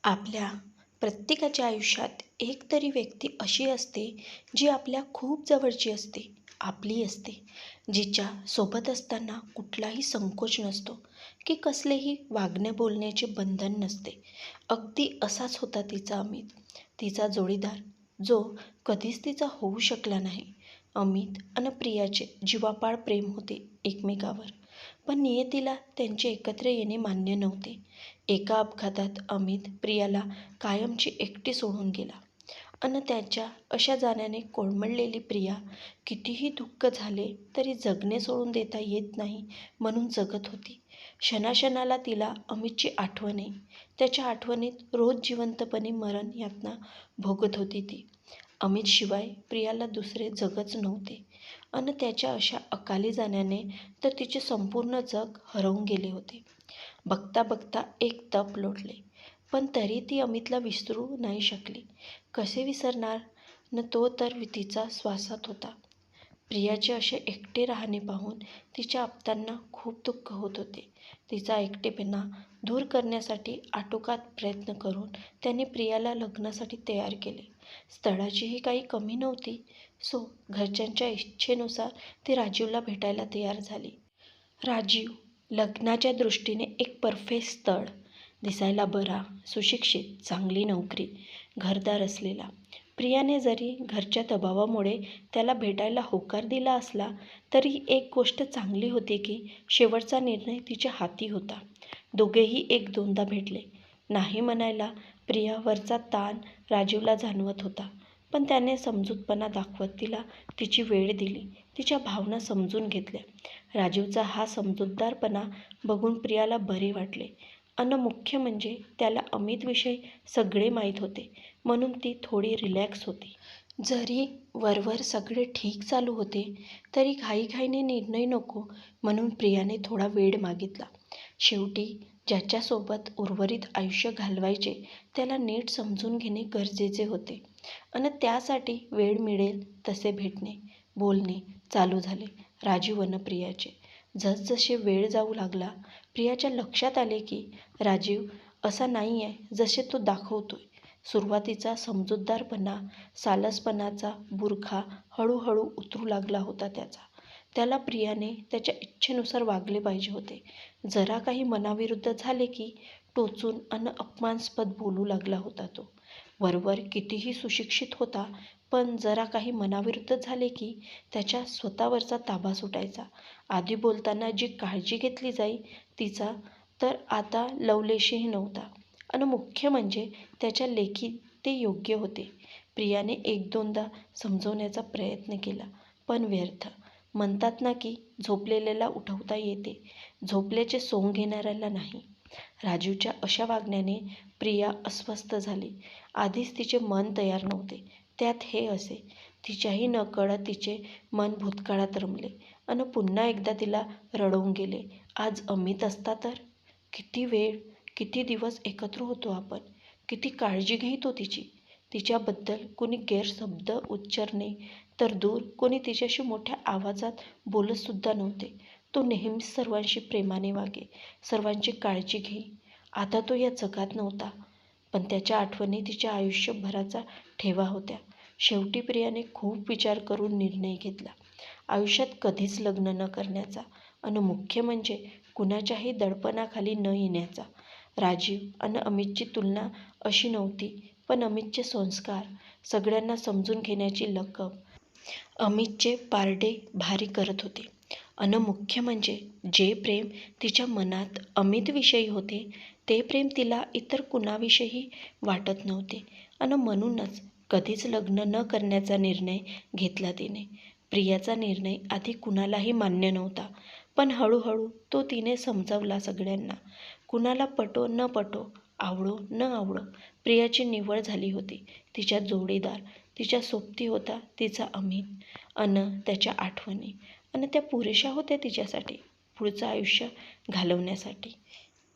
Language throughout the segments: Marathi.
आपल्या प्रत्येकाच्या आयुष्यात एक तरी व्यक्ती अशी असते जी आपल्या खूप जवळची असते, आपली असते, जिच्या सोबत असताना कुठलाही संकोच नसतो की कसलेही वागण्या बोलण्याचे बंधन नसते. अगदी असाच होता तिचा अमित, तिचा जोडीदार, जो कधीच तिचा होऊ शकला नाही. अमित आणि प्रियाचे जीवापाड प्रेम होते एकमेकावर, पण नियतीला त्यांचे एकत्र येणे मान्य नव्हते. एका अपघातात अमित प्रियाला कायमची एकटी सोडून गेला आणि त्याच्या अशा जाण्याने कोलमडलेली प्रिया कितीही दुःख झाले तरी जगणे सोडून देता येत नाही म्हणून जगत होती. क्षणाक्षणाला तिला अमितची आठवण येई. त्याच्या आठवणीत रोज जिवंतपणे मरण यातना भोगत होती ती. अमितशिवाय प्रियाला दुसरे जगच नव्हते आणि त्याच्या अशा अकाली जाण्याने तर तिचे संपूर्ण जग हरवून गेले होते. बघता बघता एक तप लोटले, पण तरी ती अमितला विसरू नाही शकली. कसे विसरणार न, तो तर तिचा श्वासात होता. प्रियाचे असे एकटे राहणे पाहून तिच्या आप्तांना खूप दुःख होत होते. तिचा एकटेपणा दूर करण्यासाठी आटोकाट प्रयत्न करून त्यांनी प्रियाला लग्नासाठी तयार केले. स्थळाचीही काही कमी नव्हती, सो घरच्यांच्या इच्छेनुसार ती राजीवला भेटायला तयार झाली. राजीव लग्नाच्या दृष्टीने एक परफेक्ट स्थळ, दिसायला बरा, सुशिक्षित, चांगली नोकरी, घरदार असलेला. प्रियाने जरी घरच्या दबावामुळे त्याला भेटायला होकार दिला असला तरी एक गोष्ट चांगली होती की शेवटचा निर्णय तिच्या हाती होता. दोघेही एक दोनदा भेटले. नाही म्हणायला प्रियावरचा ताण राजीवला जाणवत होता, पण त्याने समजूतपणा दाखवत तिला तिची वेळ दिली, तिच्या भावना समजून घेतल्या. राजीवचा हा समजूतदारपणा बघून प्रियाला बरे वाटले आणि मुख्य म्हणजे त्याला अमितविषयी सगळे माहीत होते म्हणून ती थोडी रिलॅक्स होती. जरी वरवर सगळे ठीक चालू होते तरी घाईघाईने निर्णय नको म्हणून प्रियाने थोडा वेळ मागितला. शेवटी ज्याच्यासोबत उर्वरित आयुष्य घालवायचे त्याला नीट समजून घेणे गरजेचे होते आणि त्यासाठी वेळ मिळेल तसे भेटणे, बोलणे चालू झाले राजीव आणि प्रियाचे. जसजसे वेळ जाऊ लागला प्रियाच्या लक्षात आले की राजीव असा नाही आहे जसे तो दाखवतोय. सुरुवातीचा समजूतदारपणा, सालसपणाचा बुरखा हळूहळू उतरू लागला होता त्याला प्रियाने त्याच्या इच्छेनुसार वागले पाहिजे होते. जरा काही मनाविरुद्ध झाले की टोचून आणि अपमानास्पद बोलू लागला होता तो. वरवर कितीही सुशिक्षित होता, पण जरा काही मनाविरुद्ध झाले की त्याच्या स्वतःवरचा ताबा सुटायचा. आधी बोलताना जी काळजी घेतली जाई तिचा तर आता लवलेशही नव्हता आणि मुख्य म्हणजे त्याच्या लेखी ते योग्य होते. प्रियाने एक दोनदा समजवण्याचा प्रयत्न केला, पण व्यर्थ. म्हणतात ना की झोपलेल्याला उठवता येते, झोपल्याचे सोंग घेणाऱ्याला नाही. राजीवच्या अशा वागण्याने प्रिया अस्वस्थ झाली. आधीच तिचे मन तयार नव्हते, त्यात हे असे. तिच्याही नकळत तिचे मन भूतकाळात रमले आणि पुन्हा एकदा तिला रडवून गेले. आज अमित असता तर किती वेळ, किती दिवस एकत्र होतो आपण, किती काळजी घेतो तिची. तिच्याबद्दल कोणी गैरशब्द उच्चारणे तर दूर, कोणी तिच्याशी मोठ्या आवाजात बोलतसुद्धा नव्हते. तो नेहमीच सर्वांशी प्रेमाने वागे, सर्वांची काळजी घेई. आता तो या जगात नव्हता, पण त्याच्या आठवणी तिच्या आयुष्यभराचा ठेवा होत्या. शेवटी प्रियाने खूप विचार करून निर्णय घेतला, आयुष्यात कधीच लग्न न करण्याचा आणि मुख्य म्हणजे कुणाच्याही दडपणाखाली न येण्याचा. राजीव आणि अमितची तुलना अशी नव्हती, पण अमितचे संस्कार, सगळ्यांना समजून घेण्याची लकब अमितचे पारडे भारी करत होते. आणि मुख्य म्हणजे जे प्रेम तिच्या मनात अमितविषयी होते ते प्रेम तिला इतर कुणाविषयी वाटत नव्हते आणि म्हणूनच कधीच लग्न न करण्याचा निर्णय घेतला तिने. प्रियाचा निर्णय आधी कुणालाही मान्य नव्हता, पण हळूहळू तो तिने समजावला सगळ्यांना. कुणाला पटो न पटो, आवडो न आवडो, प्रियाची निवड झाली होती. तिच्या जोडीदार, तिच्या सोबती होता तिचा अमित आणि त्याच्या आठवणी, आणि त्या पुरेशा होत्या तिच्यासाठी पुढचं आयुष्य घालवण्यासाठी.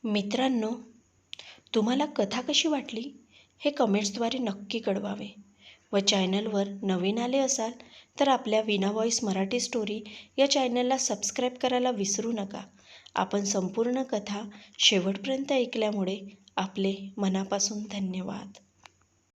मित्रांनो, तुम्हाला कथा कशी वाटली हे कमेंट्सद्वारे नक्की कळवावे व चॅनलवर नवीन आले असाल तर आपल्या वीणा व्हॉइस मराठी स्टोरी या चॅनलला सबस्क्राईब करायला विसरू नका. आपण संपूर्ण कथा शेवटपर्यंत ऐकल्यामुळे आपले मनापासून धन्यवाद.